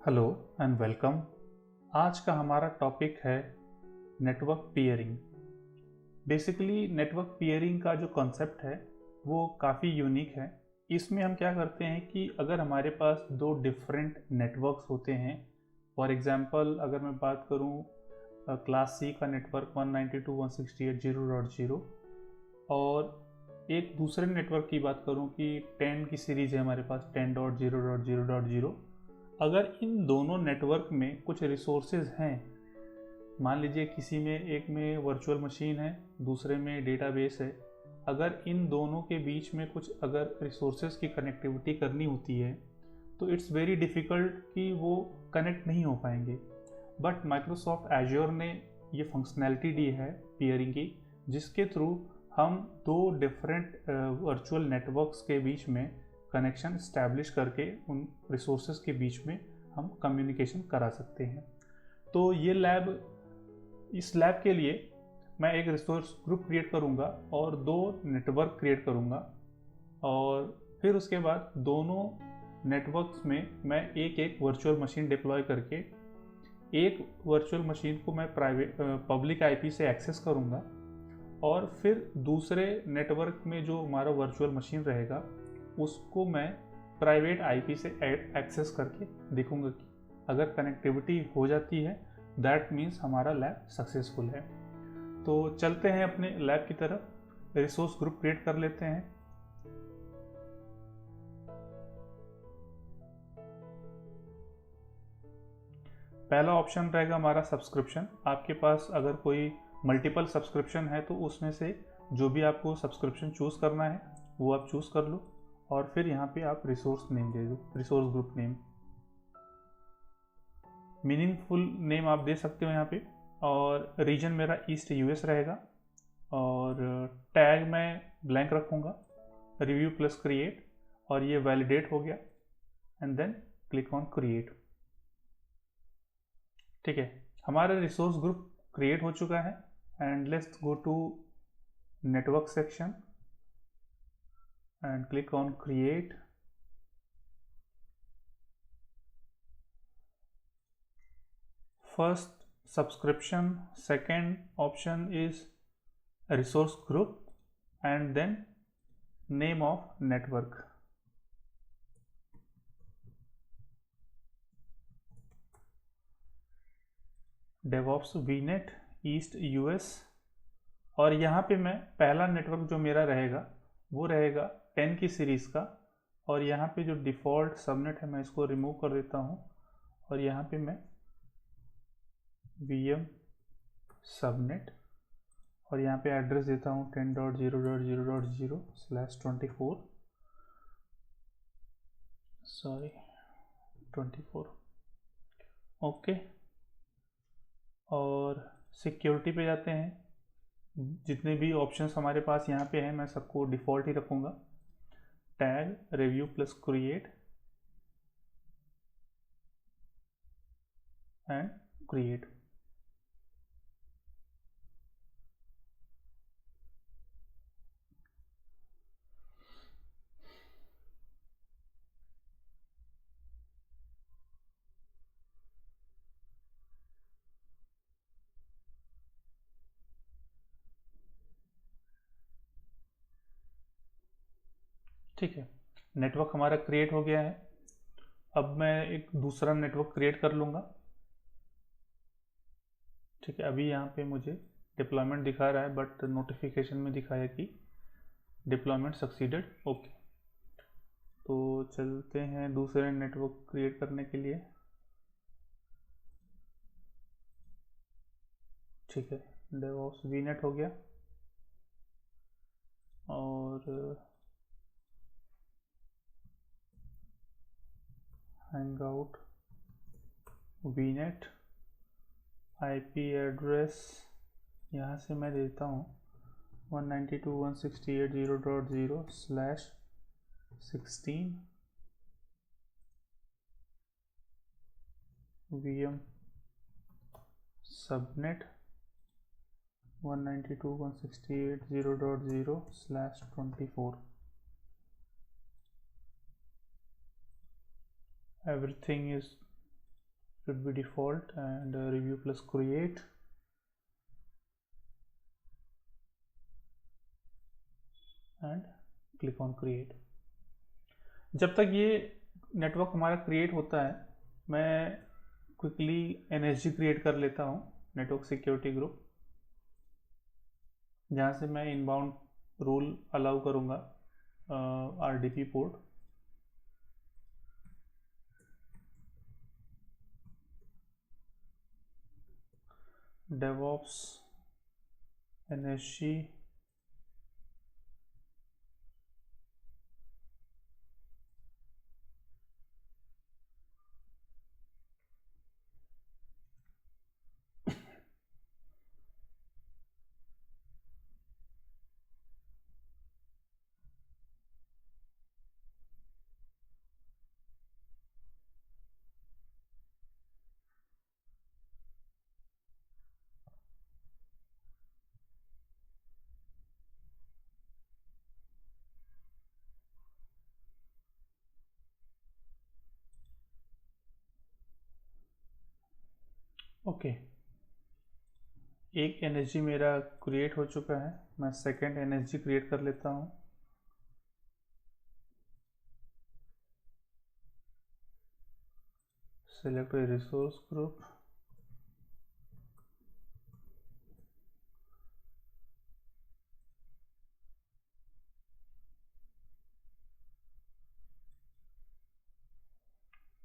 Hello and welcome. आज का हमारा टॉपिक है नेटवर्क पीयरिंग। बेसिकली नेटवर्क पीयरिंग का जो कॉन्सेप्ट है वो काफ़ी यूनिक है। इसमें हम क्या करते हैं कि अगर हमारे पास दो डिफरेंट नेटवर्क्स होते हैं, फॉर एग्जांपल अगर मैं बात करूं क्लास सी का नेटवर्क 192.168.0.0 और एक दूसरे नेटवर्क की बात करूं कि 10 की सीरीज़ है हमारे पास 10.0.0.0। अगर इन दोनों नेटवर्क में कुछ रिसोर्सेज हैं, मान लीजिए किसी में एक में वर्चुअल मशीन है, दूसरे में डेटाबेस है, अगर इन दोनों के बीच में कुछ अगर रिसोर्सेज की कनेक्टिविटी करनी होती है तो इट्स वेरी डिफ़िकल्ट कि वो कनेक्ट नहीं हो पाएंगे। बट माइक्रोसॉफ्ट एज्योर ने ये फंक्शनैलिटी दी है पीयरिंग की, जिसके थ्रू हम दो डिफरेंट वर्चुअल नेटवर्क्स के बीच में कनेक्शन इस्टेब्लिश करके उन रिसोर्सेज के बीच में हम कम्युनिकेशन करा सकते हैं। तो इस लैब के लिए मैं एक रिसोर्स ग्रुप क्रिएट करूंगा और दो नेटवर्क क्रिएट करूंगा, और फिर उसके बाद दोनों नेटवर्क्स में मैं एक एक वर्चुअल मशीन डिप्लॉय करके एक वर्चुअल मशीन को मैं पब्लिक आईपी से एक्सेस करूंगा, और फिर दूसरे नेटवर्क में जो हमारा वर्चुअल मशीन रहेगा उसको मैं प्राइवेट आईपी से एक्सेस करके देखूंगा कि अगर कनेक्टिविटी हो जाती है दैट मीन्स हमारा लैब सक्सेसफुल है। तो चलते हैं अपने लैब की तरफ, रिसोर्स ग्रुप क्रिएट कर लेते हैं। पहला ऑप्शन रहेगा हमारा सब्सक्रिप्शन। आपके पास अगर कोई मल्टीपल सब्सक्रिप्शन है तो उसमें से जो भी आपको सब्सक्रिप्शन चूज़ करना है वो आप चूज़ कर लो, और फिर यहाँ पे आप रिसोर्स नेम दे दो, resource group name. Meaningful name आप दे सकते हो यहाँ पे, और रीजन मेरा ईस्ट यूएस रहेगा, और टैग मैं ब्लैंक रखूँगा, रिव्यू प्लस क्रिएट, और ये वैलिडेट हो गया, and then click on create. ठीक है, हमारा रिसोर्स ग्रुप क्रिएट हो चुका है। And let's go to network section and click on create. First subscription, second option is resource group, and then name of network. DevOps VNet East US, और यहाँ पे मैं पहला नेटवर्क जो मेरा रहेगा वो रहेगा 10 की सीरीज़ का, और यहाँ पे जो डिफ़ॉल्ट सबनेट है मैं इसको रिमूव कर देता हूँ, और यहाँ पे मैं VM सबनेट, और यहाँ पे एड्रेस देता हूँ 10.0.0.0/24, सॉरी 24। ओके, और सिक्योरिटी पे जाते हैं। जितने भी ऑप्शंस हमारे पास यहाँ पे हैं मैं सबको डिफ़ॉल्ट ही रखूँगा। Tag review plus create and create. ठीक है, नेटवर्क हमारा क्रिएट हो गया है। अब मैं एक दूसरा नेटवर्क क्रिएट कर लूँगा। ठीक है, अभी यहाँ पे मुझे डिप्लॉयमेंट दिखा रहा है, बट नोटिफिकेशन में दिखाया कि डिप्लॉयमेंट सक्सीडेड। ओके, तो चलते हैं दूसरे नेटवर्क क्रिएट करने के लिए। ठीक है, DevOps VNet हो गया, और हैंगआउट VNet IP एड्रेस यहाँ से मैं देता हूँ 192.168.0.0/16 VM subnet 192.168.0.0/24। everything is should be default, and review plus create, and click on create. जब तक ये नेटवर्क हमारा क्रिएट होता है मैं क्विकली NSG क्रिएट कर लेता हूँ, नेटवर्क सिक्योरिटी ग्रुप, जहाँ से मैं इनबाउंड रूल अलाउ करूँगा RDP port. DevOps NSG okay. एक NSG मेरा क्रिएट हो चुका है, मैं सेकेंड NSG क्रिएट कर लेता हूँ. Select a resource group,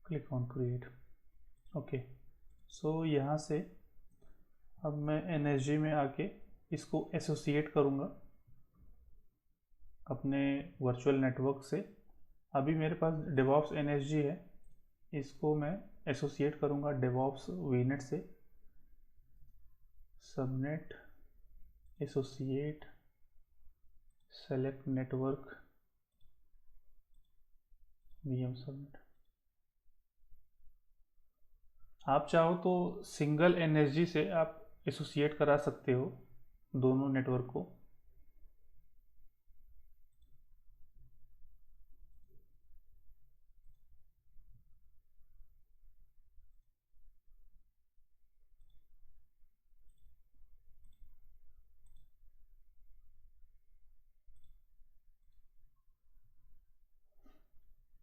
click on create. Okay. So यहाँ से अब मैं NSG में आके इसको एसोसिएट करूँगा अपने वर्चुअल नेटवर्क से. अभी मेरे पास DevOps NSG है, इसको मैं एसोसिएट करूँगा DevOps VNet से. Subnet associate select network VM subnet. आप चाहो तो सिंगल NSG से आप एसोसिएट करा सकते हो दोनों नेटवर्क को.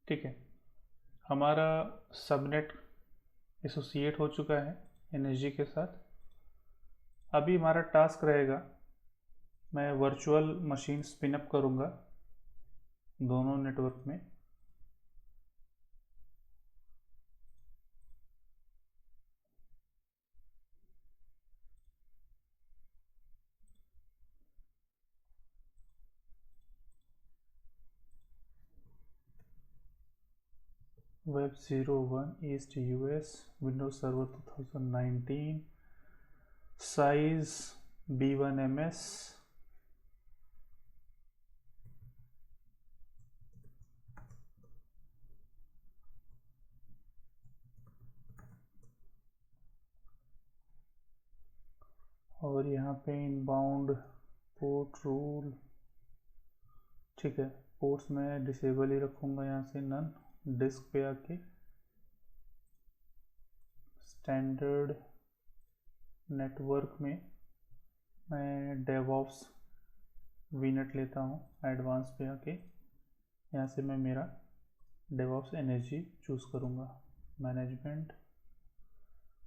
ठीक है, हमारा सबनेट एसोसिएट हो चुका है NSG के साथ. अभी हमारा टास्क रहेगा, मैं वर्चुअल मशीन स्पिन अप करूँगा दोनों नेटवर्क में. Web 01 East US Windows Server 2019, size B1 MS, और यहाँ पे इनबाउंड पोर्ट रूल. ठीक है, पोर्ट्स मैं डिसेबल ही रखूँगा यहाँ से नन. डिस्क पे आके स्टैंडर्ड नेटवर्क में मैं DevOps VNet लेता हूँ. एडवांस पे आके यहाँ से मैं मेरा DevOps NSG चूज़ करूँगा. मैनेजमेंट,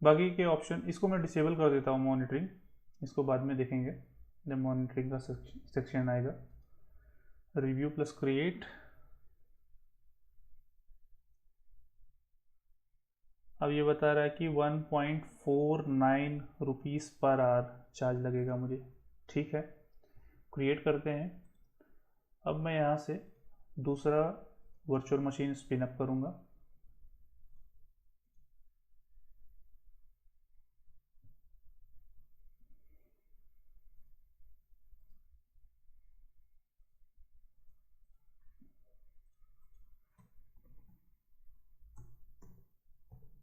बाकी के ऑप्शन इसको मैं डिसेबल कर देता हूँ. मॉनिटरिंग इसको बाद में देखेंगे जब मॉनिटरिंग का सेक्शन आएगा. Review plus create. अब ये बता रहा है कि 1.49 रुपीज़ पर आवर चार्ज लगेगा मुझे. ठीक है, क्रिएट करते हैं. अब मैं यहाँ से दूसरा वर्चुअल मशीन स्पिन अप करूँगा.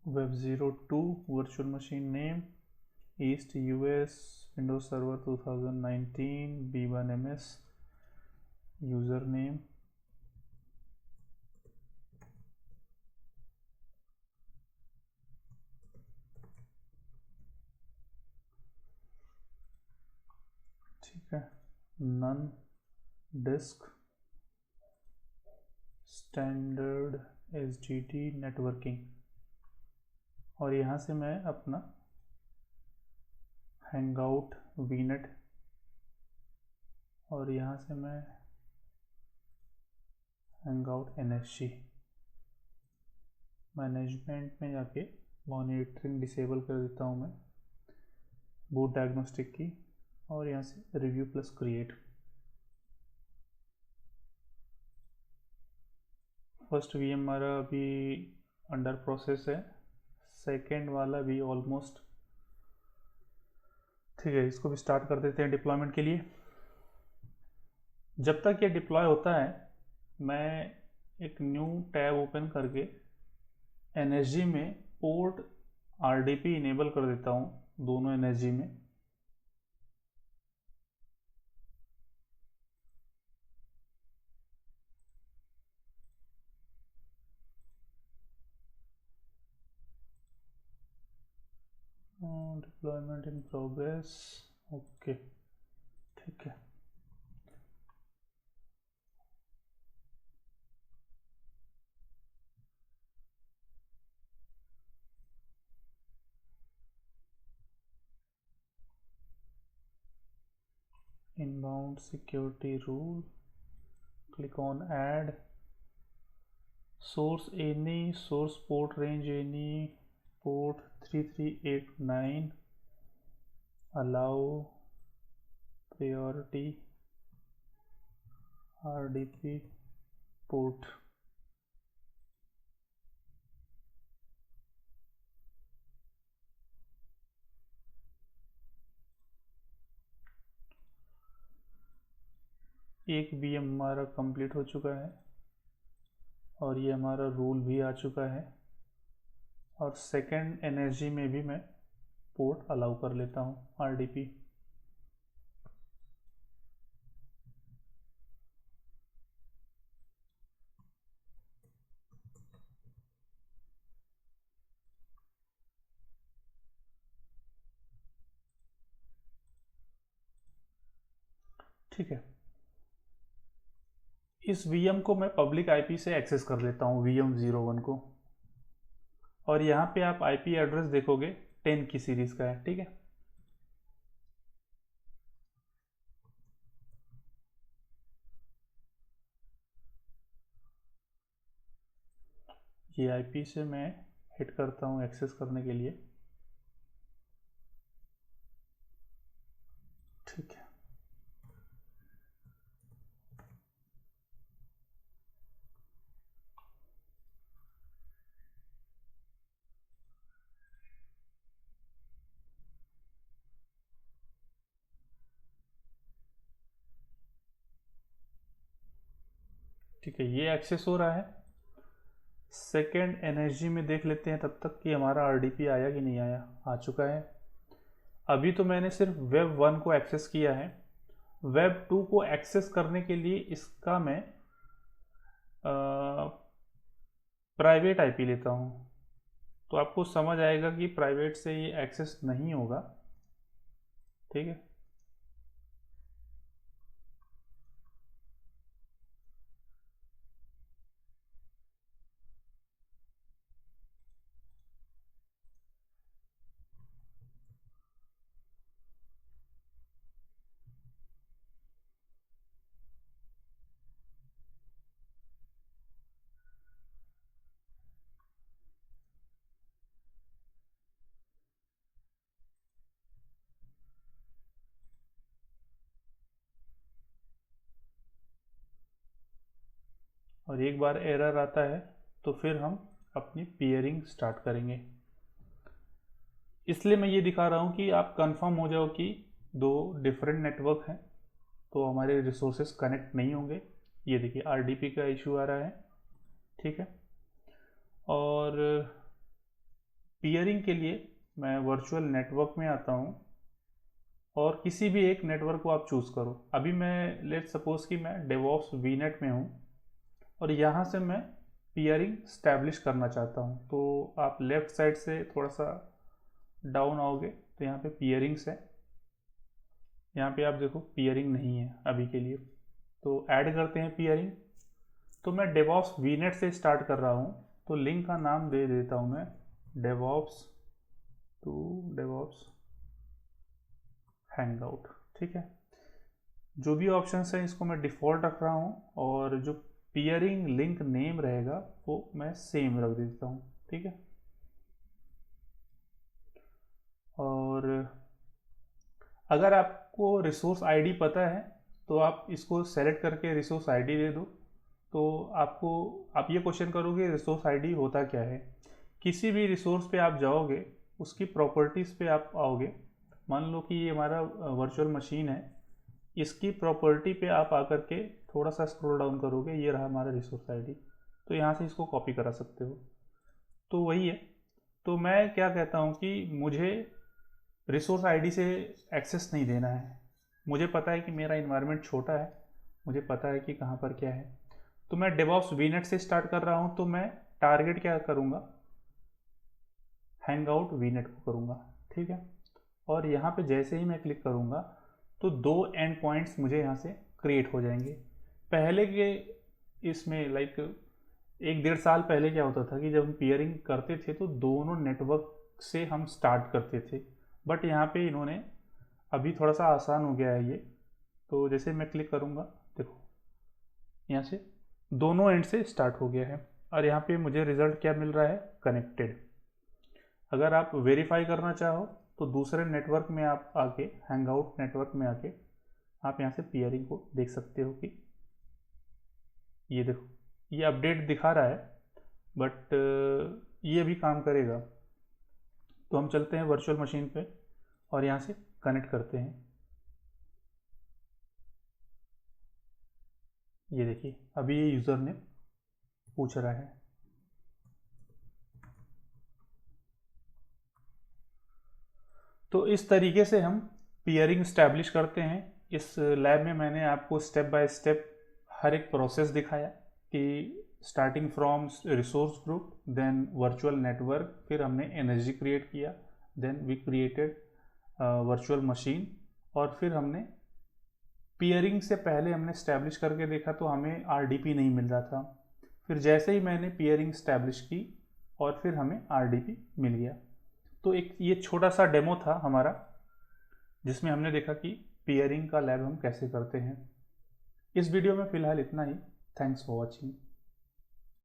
Web 02 virtual machine name East US Windows Server 2019 B1 MS username. ठीक है, none disk standard SDT networking, और यहाँ से मैं अपना हैंगआउट वीनेट, और यहाँ से मैं हैंगआउट NSG मैनेजमेंट में जाके मॉनिटरिंग डिसेबल कर देता हूँ मैं बूट डायग्नोस्टिक की, और यहाँ से review plus create. First VM हमारा अभी अंडर प्रोसेस है, सेकेंड वाला भी ऑलमोस्ट ठीक है। इसको भी स्टार्ट कर देते हैं डिप्लॉयमेंट के लिए। जब तक ये डिप्लॉय होता है मैं एक न्यू टैब ओपन करके NSG में पोर्ट RDP इनेबल कर देता हूँ दोनों NSG में। डिप्लॉयमेंट इन प्रोग्रेस, ओके ठीक है। Inbound security rule, click on add source any, source port range any, port 3389, allow priority RDP port. एक VM हमारा कंप्लीट हो चुका है और ये हमारा रूल भी आ चुका है, और सेकंड NSG में भी मैं पोर्ट अलाउ कर लेता हूँ RDP। ठीक है, इस VM को मैं पब्लिक IP से एक्सेस कर लेता हूँ VM01 को, और यहाँ पे आप IP एड्रेस देखोगे 10 की सीरीज का है। ठीक है, ये IP से मैं हिट करता हूँ एक्सेस करने के लिए। ठीक है, ठीक है, ये एक्सेस हो रहा है। सेकेंड NSG में देख लेते हैं तब तक कि हमारा RDP आया कि नहीं आया। आ चुका है। अभी तो मैंने सिर्फ वेब 1 को एक्सेस किया है। वेब 2 को एक्सेस करने के लिए इसका मैं प्राइवेट IP लेता हूँ, तो आपको समझ आएगा कि प्राइवेट से ये एक्सेस नहीं होगा। ठीक है, और एक बार एरर आता है तो फिर हम अपनी पियरिंग स्टार्ट करेंगे। इसलिए मैं ये दिखा रहा हूँ कि आप कंफर्म हो जाओ कि दो डिफरेंट नेटवर्क हैं तो हमारे रिसोर्सेज कनेक्ट नहीं होंगे। ये देखिए RDP का इशू आ रहा है। ठीक है, और पियरिंग के लिए मैं वर्चुअल नेटवर्क में आता हूँ और किसी भी एक नेटवर्क को आप चूज़ करो। अभी मैं लेट सपोज कि मैं डेवॉप्स VNet में हूँ और यहाँ से मैं पियरिंग स्टैब्लिश करना चाहता हूँ, तो आप लेफ़्ट साइड से थोड़ा सा डाउन आओगे तो यहाँ पे पियरिंग्स है। यहाँ पे आप देखो पीयरिंग नहीं है अभी के लिए, तो ऐड करते हैं पीयरिंग। तो मैं डेवॉप्स वीनेट से स्टार्ट कर रहा हूँ, तो लिंक का नाम दे देता हूँ मैं डेवॉप्स टू डेवॉप्स हैंगआउट। ठीक है, जो भी ऑप्शंस हैं इसको मैं डिफ़ॉल्ट रख रहा हूँ, और जो पीयरिंग लिंक नेम रहेगा वो मैं सेम रख देता हूँ। ठीक है, और अगर आपको रिसोर्स आईडी पता है तो आप इसको सेलेक्ट करके रिसोर्स आईडी दे दो। तो आपको, आप ये क्वेश्चन करोगे रिसोर्स आईडी होता क्या है। किसी भी रिसोर्स पे आप जाओगे, उसकी प्रॉपर्टीज़ पे आप आओगे। मान लो कि ये हमारा वर्चुअल मशीन है, इसकी प्रॉपर्टी पे आप आकर के थोड़ा सा स्क्रॉल डाउन करोगे, ये रहा हमारा रिसोर्स आईडी। तो यहाँ से इसको कॉपी करा सकते हो। तो वही है। तो मैं क्या कहता हूँ कि मुझे रिसोर्स आईडी से एक्सेस नहीं देना है। मुझे पता है कि मेरा इन्वायरमेंट छोटा है, मुझे पता है कि कहाँ पर क्या है। तो मैं डेवॉप्स वीनेट से स्टार्ट कर रहा हूँ, तो मैं टारगेट क्या करूँगा, हैंगआउट वीनेट को करूँगा। ठीक है, और यहाँ पे जैसे ही मैं क्लिक करूँगा तो 2 एंड पॉइंट्स मुझे यहाँ से क्रिएट हो जाएंगे। पहले के इसमें लाइक 1-1.5 साल पहले क्या होता था कि जब हम पीयरिंग करते थे तो दोनों नेटवर्क से हम स्टार्ट करते थे, बट यहाँ पे इन्होंने अभी थोड़ा सा आसान हो गया है ये। तो जैसे मैं क्लिक करूँगा, देखो यहाँ से दोनों एंड से स्टार्ट हो गया है, और यहाँ पे मुझे रिजल्ट क्या मिल रहा है, कनेक्टेड। अगर आप वेरीफाई करना चाहो तो दूसरे नेटवर्क में आप आके, हैंगआउट नेटवर्क में आके आप यहाँ से पीयरिंग को देख सकते हो कि ये देखो ये अपडेट दिखा रहा है, बट ये भी काम करेगा। तो हम चलते हैं वर्चुअल मशीन पे और यहाँ से कनेक्ट करते हैं। ये देखिए अभी ये यूज़र ने पूछ रहा है। तो इस तरीके से हम पीयरिंग स्टैब्लिश करते हैं। इस लैब में मैंने आपको स्टेप बाय स्टेप हर एक प्रोसेस दिखाया कि starting from resource group, then virtual network, फिर हमने एनर्जी क्रिएट किया, then we created virtual machine, और फिर हमने पीयरिंग से पहले हमने स्टैब्लिश करके देखा तो हमें आरडीपी नहीं मिल रहा था। फिर जैसे ही मैंने पीयरिंग स्टैब्लिश की और फिर हमें आरडीपी मिल गया। तो एक ये छोटा सा डेमो था हमारा, जिसमें हमने देखा कि पीयरिंग का लैब हम कैसे करते हैं। इस वीडियो में फ़िलहाल इतना ही। Thanks for watching.